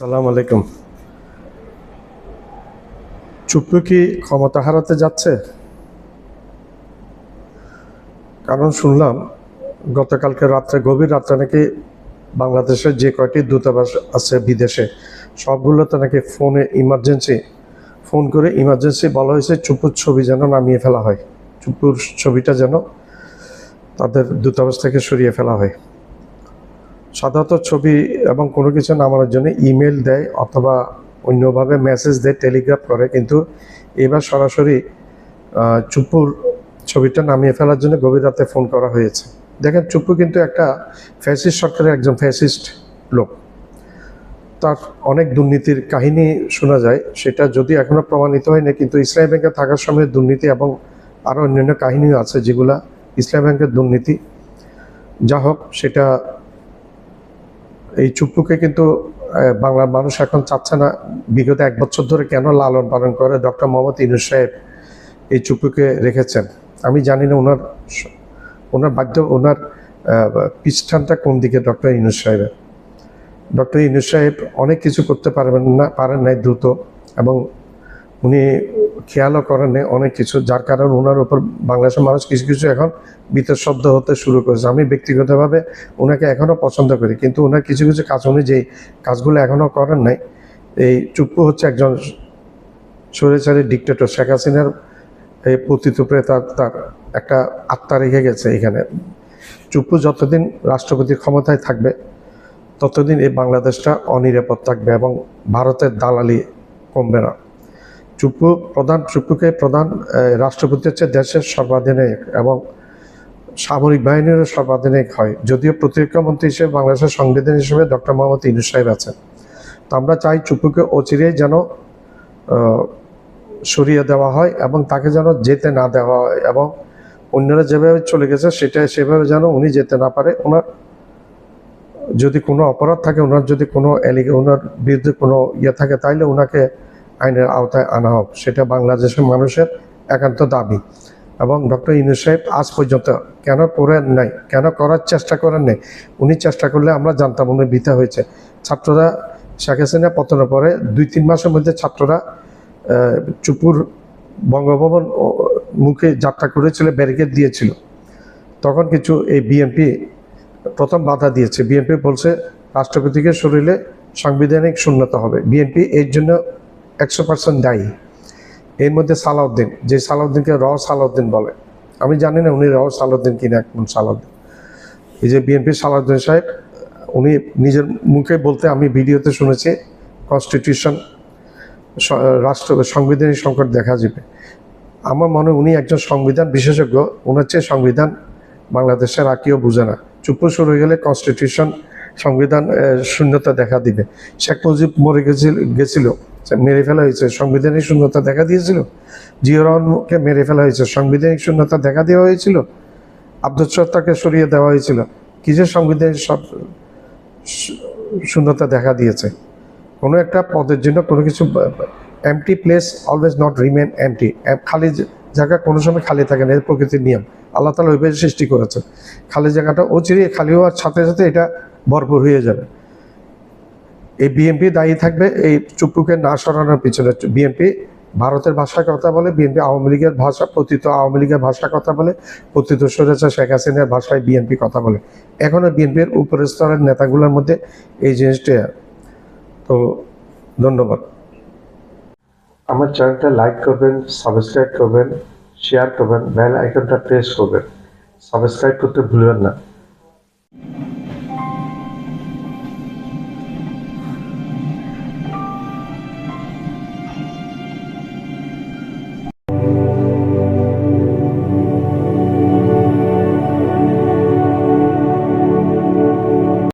সালাম আলাইকুম। চুপ্পু কি ক্ষমতা হারাতে যাচ্ছে? কারণ শুনলাম গতকালকে রাত্রে, গভীর রাত্রে নাকি বাংলাদেশের যে কয়টি দূতাবাস আছে বিদেশে সবগুলোতে নাকি ফোন করে ইমার্জেন্সি বলা হয়েছে চুপ্পুর ছবি যেন নামিয়ে ফেলা হয়, চুপ্পুর ছবিটা যেন তাদের দূতাবাস থেকে সরিয়ে ফেলা হয়। সাধারণত ছবি এবং কোনো কিছু নামানোর জন্য ইমেল দেয় অথবা অন্যভাবে মেসেজ দেয়, টেলিগ্রাফ করে, কিন্তু এবার সরাসরি চুপ্পুর ছবিটা নামিয়ে ফেলার জন্য গভীর রাতে ফোন করা হয়েছে। দেখেন, চুপ্পু কিন্তু একটা ফ্যাসিস্ট সরকারের একজন ফ্যাসিস্ট লোক। তার অনেক দুর্নীতির কাহিনী শোনা যায়, সেটা যদি এখনও প্রমাণিত হয়নি, কিন্তু ইসলামী ব্যাংকে থাকার সময় দুর্নীতি এবং আরও অন্যান্য কাহিনীও আছে যেগুলা ইসলামী ব্যাংকের দুর্নীতি। যা হোক, সেটা এই চুপ্পুকে কিন্তু বাংলার মানুষ এখন চাচ্ছে না। বিগত 1 বছর ধরে কেন লালন পালন করে ডক্টর মোহাম্মদ ইউনূস সাহেব এই চুপ্পুকে রেখেছেন? আমি জানি না ওনার পিছটানটা কোন দিকে। ডক্টর ইউনূস সাহেব অনেক কিছু করতে পারেন নাই দ্রুত, এবং উনি খেয়ালও করেন নাই অনেক কিছু, যার কারণে ওনার উপর বাংলাদেশের মানুষ কিছু কিছু এখন বিতঃশব্দ হতে শুরু করেছে। আমি ব্যক্তিগতভাবে ওনাকে এখনও পছন্দ করি, কিন্তু ওনার কিছু কিছু কাজ অনুযায়ী কাজগুলো এখনও করেন নাই। এই চুপ্পু হচ্ছে একজন স্বৈরাচারী ডিক্টেটর। শেখ হাসিনার এই পতিত উপরে তার একটা আত্মা রেখে গেছে এখানে। চুপ্পু যতদিন রাষ্ট্রপতির ক্ষমতায় থাকবে ততদিন এই বাংলাদেশটা অনিরাপদ থাকবে এবং ভারতের দালালি কমবে না। চুপ্পুকে প্রধান রাষ্ট্রপতি হচ্ছে দেশের সর্বাধিনায়ক এবং সামরিক বাহিনীরও সর্বাধিনায়ক হয়। যদিও প্রতিরক্ষা মন্ত্রী হিসেবে বাংলাদেশের সংবিধান হিসেবে ডক্টর মোহাম্মদ ইউনূস সাহেব আছেন। তো আমরা চাই চুপ্পুকে অচিরেই যেন সরিয়ে দেওয়া হয় এবং তাকে যেন যেতে না দেওয়া হয়, এবং অন্যরা যেভাবে চলে গেছে সেভাবে যেন উনি যেতে না পারে। ওনার যদি কোনো অপরাধ থাকে, ওনার বিরুদ্ধে কোনো থাকে, তাইলে ওনাকে আইনের আওতায় আনা হোক। সেটা বাংলাদেশের মানুষের একান্ত দাবি। এবং ডক্টর ইউনূস সাহেব আজ পর্যন্ত কেন করার চেষ্টা করেন নাই? উনি চেষ্টা করলে আমরা জানতাম উনি বৃথা হয়েছে। ছাত্ররা শেখ হাসিনা পতনের পরে 2-3 মাসের মধ্যে ছাত্ররা চুপ্পুর বঙ্গভবন মুখে যাত্রা করেছিল, ব্যারিকেড দিয়েছিল। তখন কিছু এই বিএনপি প্রথম বাধা দিয়েছে। বিএনপি বলছে রাষ্ট্রপতিকে সরিলে সাংবিধানিক শূন্যতা হবে। বিএনপি এর জন্য 100% দায়ী। এর মধ্যে সালাউদ্দিনকে সালাউদ্দিন বলে। আমি জানি না উনি সালাউদ্দিন কিনা কোন সালাউদ্দিন। এই যে বিএনপি সালাউদ্দিন সাহেব, উনি নিজের মুখে বলতে আমি ভিডিওতে শুনেছি কনস্টিটিউশন সাংবিধানিক সংকট দেখা যাবে। আমার মনে হয় উনি একজন সংবিধান বিশেষজ্ঞ। ওনার চেয়ে সংবিধান বাংলাদেশের আর কেউ বুঝে না। চুপ শুরু হয়ে গেলে সংবিধান শূন্যতা দেখা দিবে। শেখ মুজিব মরে গেছিল, মেরে ফেলা হয়েছে, সাংবিধানিক শূন্যতা দেখা দিয়েছিল। জিয়া রহমানকে মেরে ফেলা হয়েছে, সাংবিধানিক শূন্যতা দেখা দেওয়া হয়েছিল। আব্দুল সত্তারকে সরিয়ে দেওয়া হয়েছিল, কি যে সাংবিধানিক শূন্যতা দেখা দিয়েছে। কোনো একটা পদের জন্য কোনো কিছু empty place always not remain empty. খালি জায়গা কোনো সময় খালি থাকে না, এর প্রকৃতির নিয়ম। আল্লাহ তাআলা ওইভাবে সৃষ্টি করেছে। খালি জায়গাটা অচিরে খালি হওয়ার সাথে সাথে এটা ভরপুর হয়ে যাবে। এই বিএনপি দায়ী থাকবে এই চুপ্পুকে না সরানোর পিছনে। বিএনপি ভারতের ভাষায় কথা বলে, বিএনপি আওয়ামী লীগের ভাষা কথা বলে, পতিত স্বৈরাচার শেখ হাসিনার ভাষায় বিএনপি কথা বলে। এখনও বিএনপির উপরের স্তরের নেতাগুলোর মধ্যে এই জিনিসটা। তো ধন্যবাদ। আমার চ্যানেলটা লাইক করবেন, সাবস্ক্রাইব করবেন, শেয়ার করবেন, বেল আইকনটা প্রেস করবেন। সাবস্ক্রাইব করতে ভুলবেন না।